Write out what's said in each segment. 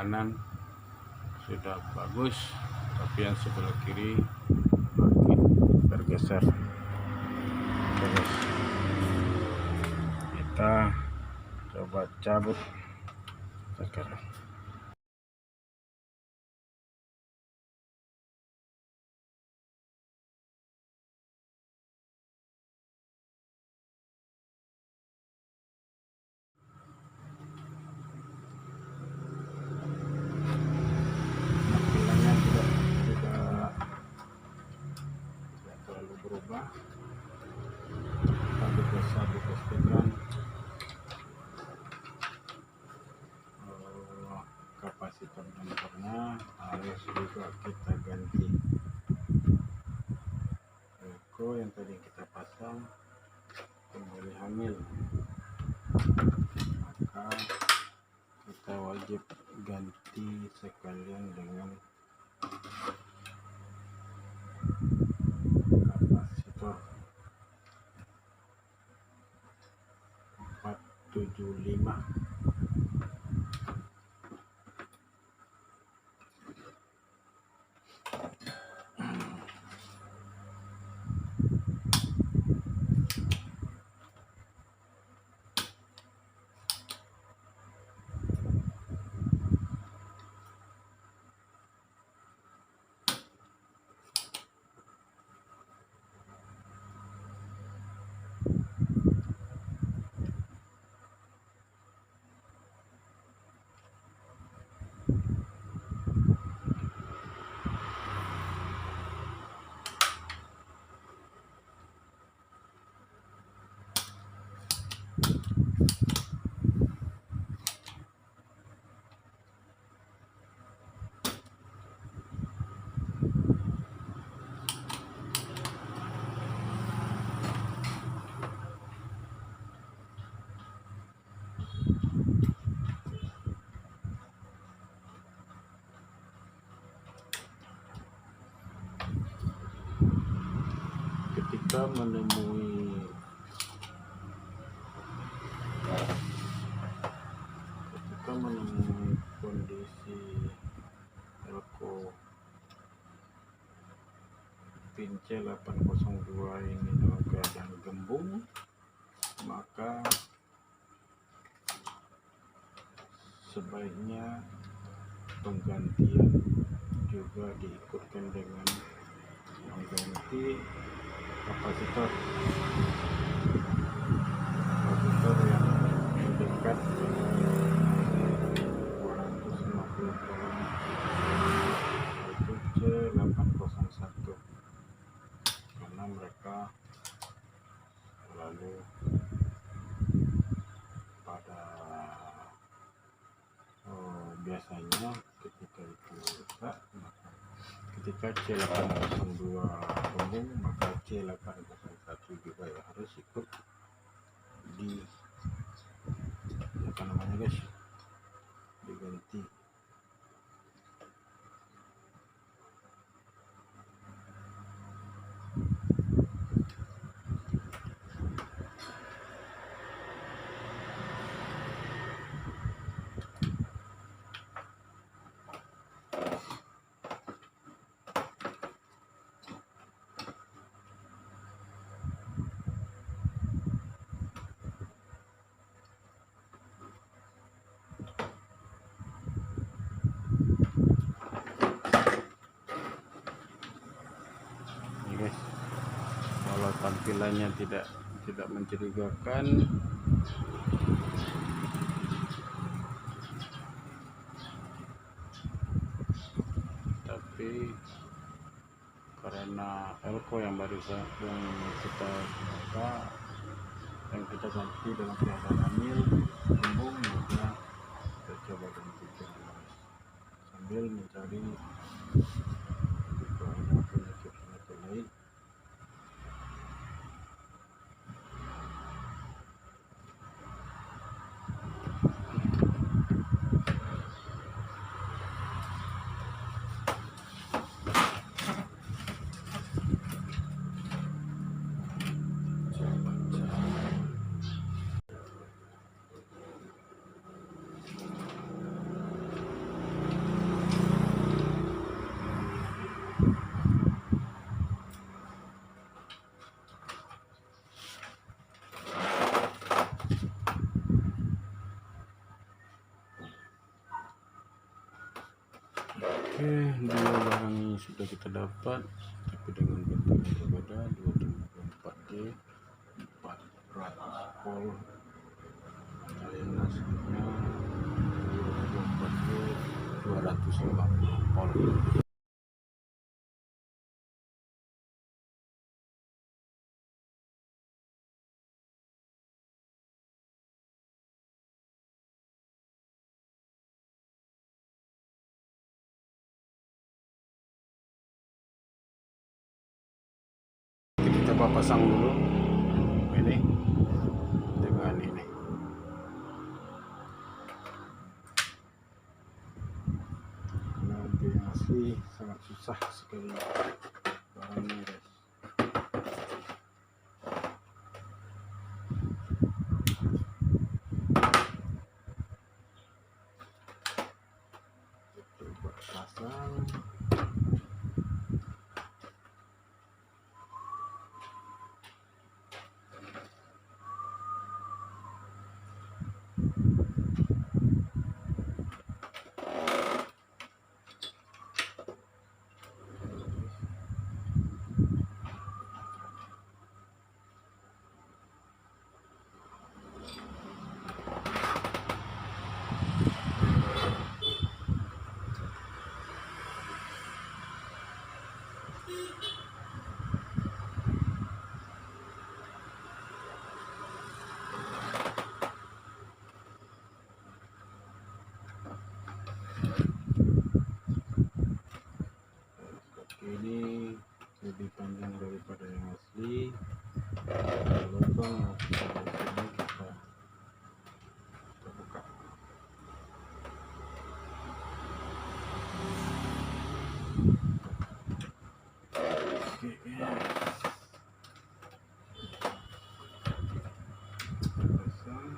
kanan sudah bagus, tapi yang sebelah kiri makin bergeser. Terus kita coba cabut sekarang. Tidak terlalu berubah, tapi bisa dipastikan kapasitor jumpernya harus juga kita ganti. Elko yang tadi kita pasang kembali hamil, maka kita wajib ganti sekalian dengan kapasitor 475. Ketika menemui kondisi elko pin C802 ini dalam keadaan gembung, maka sebaiknya penggantian juga diikutkan dengan mengganti kapasitor yang mendekat 250 volt, yaitu C801, karena mereka selalu pada biasanya ketika itu rusak, maka ketika C802 gembung, maka C801 juga ya harus ikut di diganti. Kalau tampilannya tidak mencurigakan, tapi karena elko yang baru kita buka, yang kita ganti dalam keadaan hamil gembung, maka kita coba ganti sambil mencari penyakit lain. Oke, dua barang ini sudah kita dapat, tapi dengan bentuk yang berbeda. 274G 400 volt, aliansinya 224G 250 volt. Kita coba pasang dulu ini dengan ini. Karena yang asli sangat susah sekali barangnya, guys. Coba pasang. Ini lebih panjang daripada yang asli. Lubang yang kita sini kita buka. Oke, pasang.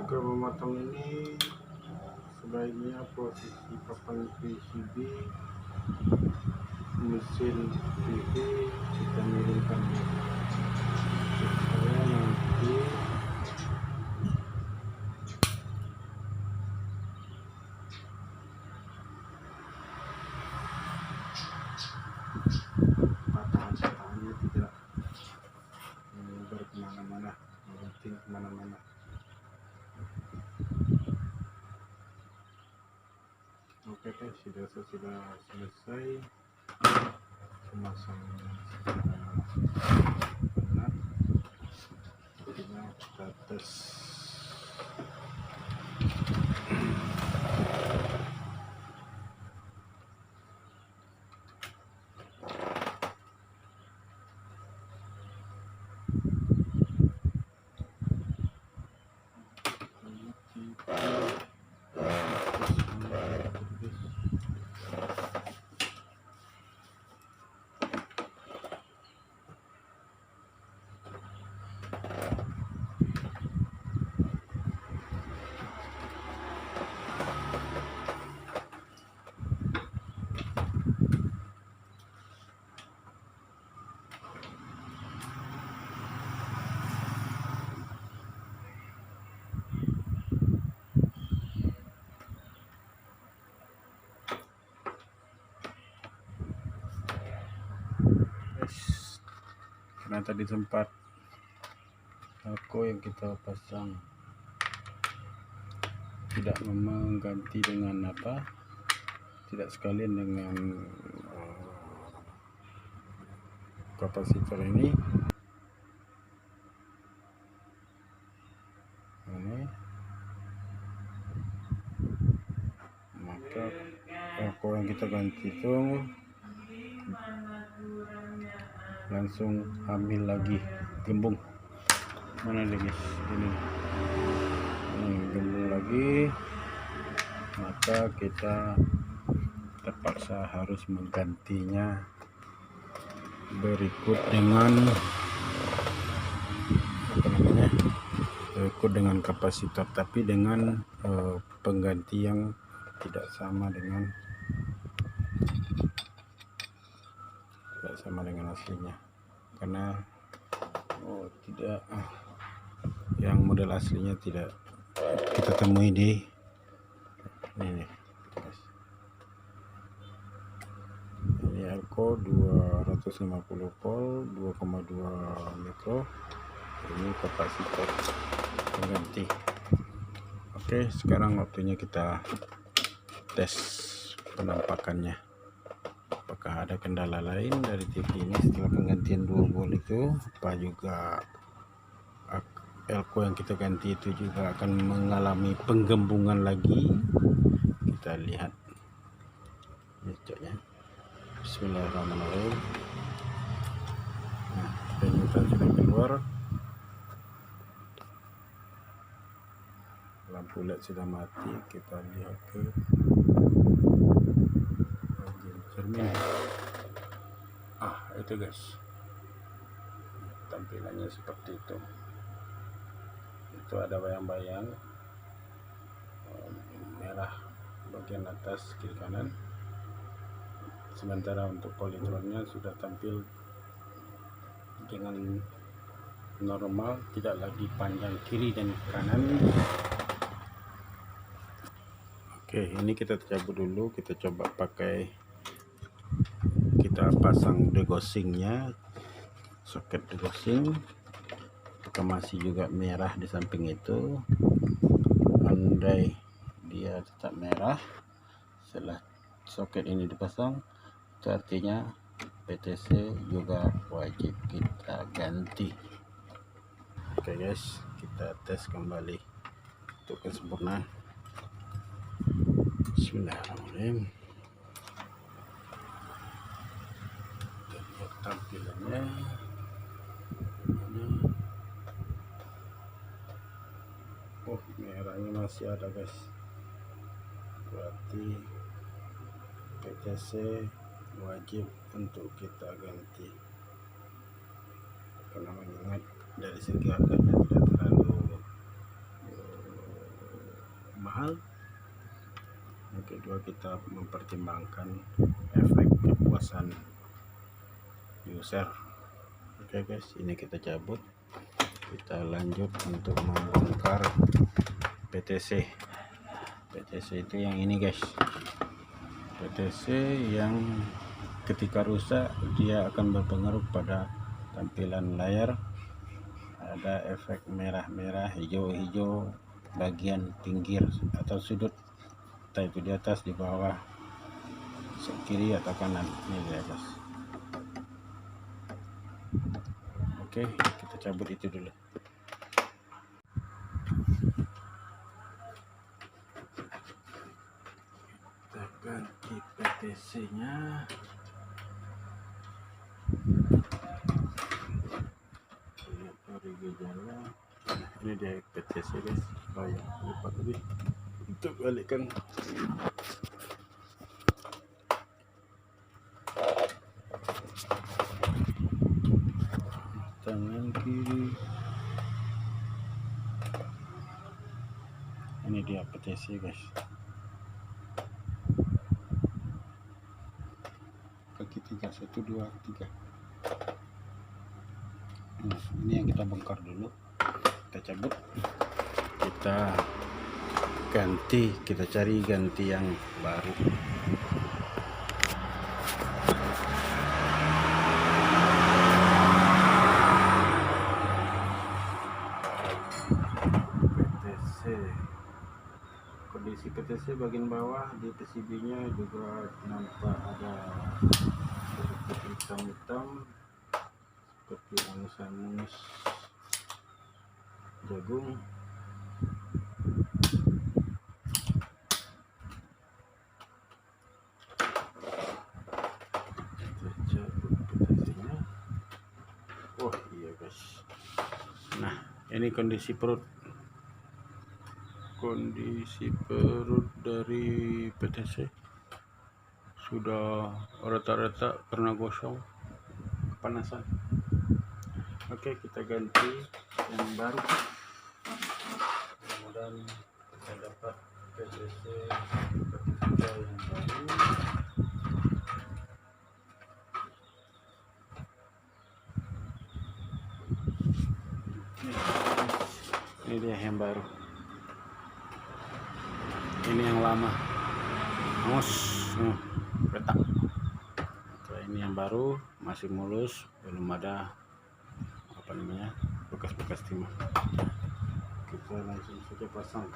Jika memotong ini, sebaiknya posisi papan PCB mesin TV kita miringkan supaya nanti patahan-patahannya tidak menyebar kemana-mana, melenting kemana-mana. Oke guys, sudah selesai pemasangan benar. Kita tes. karena tadi sempat elko yang kita pasang tidak mengganti dengan apa, tidak sekalian dengan kapasitor ini. Maka elko yang kita ganti itu langsung ambil lagi gembung. Mana lagi ini, gembung lagi, maka kita terpaksa harus menggantinya berikut dengan apa namanya, berikut dengan kapasitor, tapi dengan pengganti yang tidak sama dengan aslinya, karena tidak yang model aslinya tidak kita temui di ini. Ini elko 250 volt 2,2 mikro, ini kapasitor pengganti. Oke, sekarang waktunya kita tes penampakannya. Apakah ada kendala lain dari TV ini setelah penggantian 2 volt itu, apa juga elko yang kita ganti itu juga akan mengalami penggembungan lagi. Kita lihat ceknya. Bismillahirrahmanirrahim. Nah, penyutan sudah keluar, lampu LED sudah mati. Kita lihat ke cermin. Itu guys, tampilannya seperti itu. Itu ada bayang-bayang merah bagian atas kiri kanan. Sementara untuk politronnya sudah tampil dengan normal, tidak lagi panjang kiri dan kanan. Oke, ini kita cabut dulu. Kita coba pakai, kita pasang degosingnya, soket degosing. Apakah masih juga merah di samping itu? Andai dia tetap merah setelah soket ini dipasang, itu artinya PTC juga wajib kita ganti. Oke guys, kita tes kembali untuk kesempurnaan. Bismillahirrahmanirrahim. Kita lihat tampilannya. Oh, merahnya masih ada guys, berarti PTC wajib untuk kita ganti, karena mengingat dari segi harganya tidak terlalu mahal. Yang kedua, kita mempertimbangkan efek kepuasan user. Oke guys, ini kita cabut. Kita lanjut untuk membongkar PTC. PTC itu yang ini guys, PTC yang ketika rusak dia akan berpengaruh pada tampilan layar. Ada efek merah-merah, hijau-hijau bagian pinggir atau sudut, entah itu di atas, di bawah, kiri atau kanan. Ini di atas. Oke, kita cabut itu dulu. Kita ganti PTC-nya. Lihat dari gejala. Ini dia PTC guys. Oh ya, lupa tadi untuk balikkan. Tangan kiri. Ini dia PTC guys. Kaki 3, 1, 2, 3. Ini yang kita bongkar dulu. Kita cabut. Kita ganti. Kita cari ganti yang baru. PTC bagian bawah di PCB nya juga nampak ada sedikit hitam-hitam seperti angus-angus jagung. Oh iya guys, nah ini kondisi perut dari PTC sudah retak-retak karena gosong kepanasan. Oke, kita ganti yang baru, kemudian kita dapat PTC yang baru. Ini dia yang baru, ini yang lama hangus retak. Ini yang baru masih mulus, belum ada bekas-bekas timah. Kita langsung saja pasang.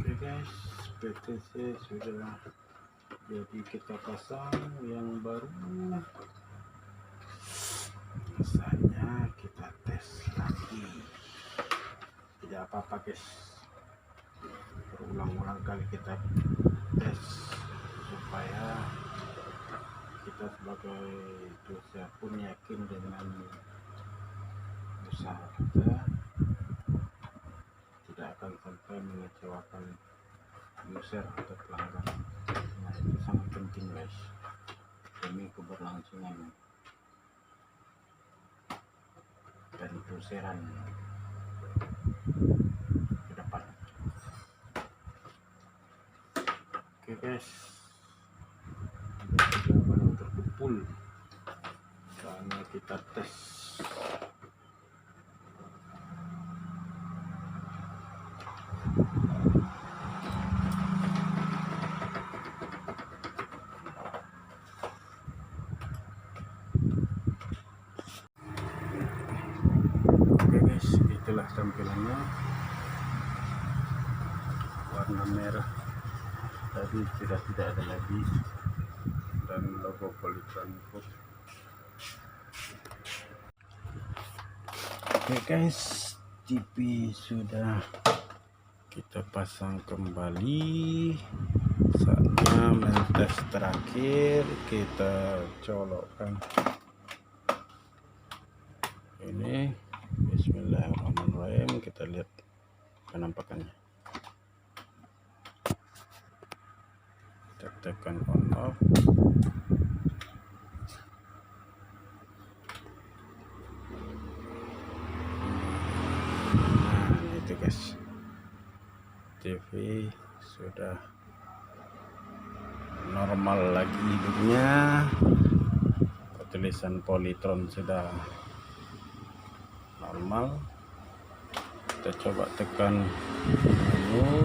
Oke guys, PTC sudah jadi, kita pasang yang baru. Misalnya kita tes lagi, tidak apa-apa guys, berulang-ulang kali kita tes supaya kita sebagai dosen pun yakin dengan usaha kita tidak akan sampai mengecewakan user atau pelanggan. Nah, itu sangat penting guys demi keberlangsungan dan doseran ke depan. Oke guys, sudah barang terkumpul, saatnya kita tes. Oke guys, itulah tampilannya, warna merah tadi sudah tidak ada lagi, dan logo Polytron Group. Oke guys, TV sudah kita pasang kembali, saatnya mentes terakhir, kita colokkan ini. Bismillahirrahmanirrahim, kita lihat penampakannya. Kita tekan on off. Nah itu guys, TV sudah normal lagi hidupnya, tulisan Polytron sudah normal. Kita coba tekan menu.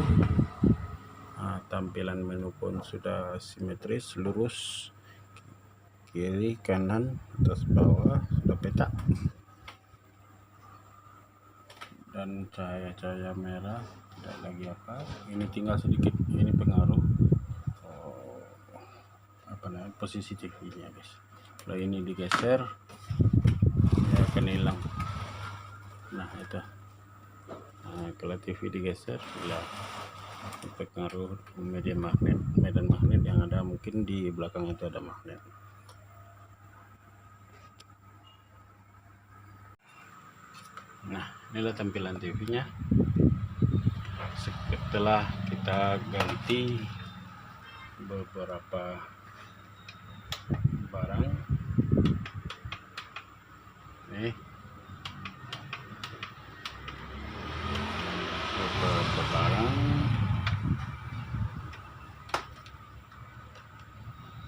Nah, tampilan menu pun sudah simetris, lurus, kiri kanan atas bawah sudah peta, dan cahaya-cahaya merah tidak lagi apa. Ini tinggal sedikit, ini pengaruh posisi TV nya guys. Kalau ini digeser ya akan hilang. Nah itu, nah, kalau TV digeser ya pengaruh medan magnet yang ada, mungkin di belakang itu ada magnet. Inilah tampilan TV-nya setelah kita ganti beberapa barang. Nih, beberapa barang.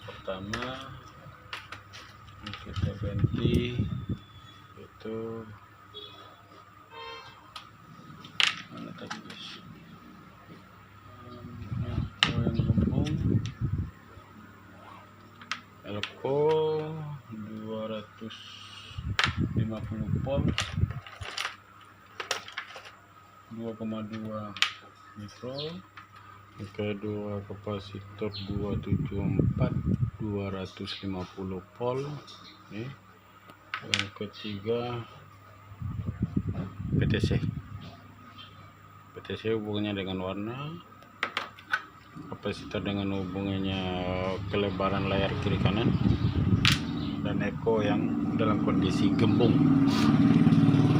Pertama kita ganti itu mana tadi guys, yang gembung Elko 250 volt 2,2 mikro. Yang kedua kapasitor 274 250 volt. Yang ketiga PTC hubungannya dengan warna, kapasitor dengan hubungannya kelebaran layar kiri kanan, dan Eco yang dalam kondisi gembung.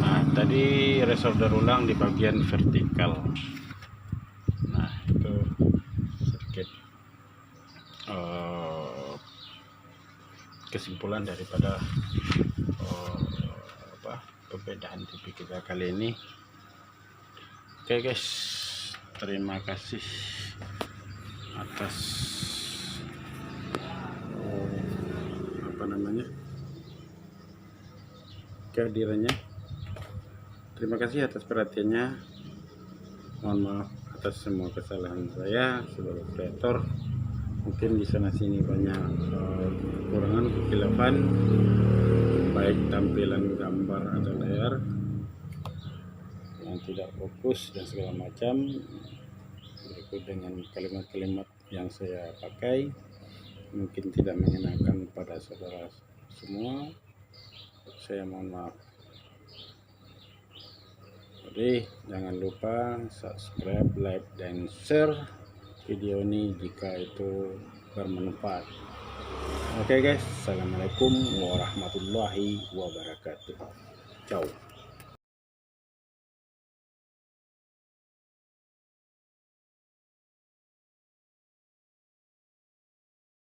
Nah, tadi resolder ulang di bagian vertikal. Nah, itu sedikit kesimpulan daripada perbedaan TV kita kali ini. Oke guys, terima kasih atas kehadirannya. Terima kasih atas perhatiannya. Mohon maaf atas semua kesalahan saya sebagai kreator. Mungkin di sana sini banyak kekurangan, kekilafan, baik tampilan gambar atau layar yang tidak fokus dan segala macam. Berikut dengan kalimat-kalimat yang saya pakai mungkin tidak mengenakan pada saudara semua, saya mohon maaf. Jadi jangan lupa subscribe, like, dan share video ini jika itu bermanfaat. Oke guys, assalamualaikum warahmatullahi wabarakatuh. Ciao.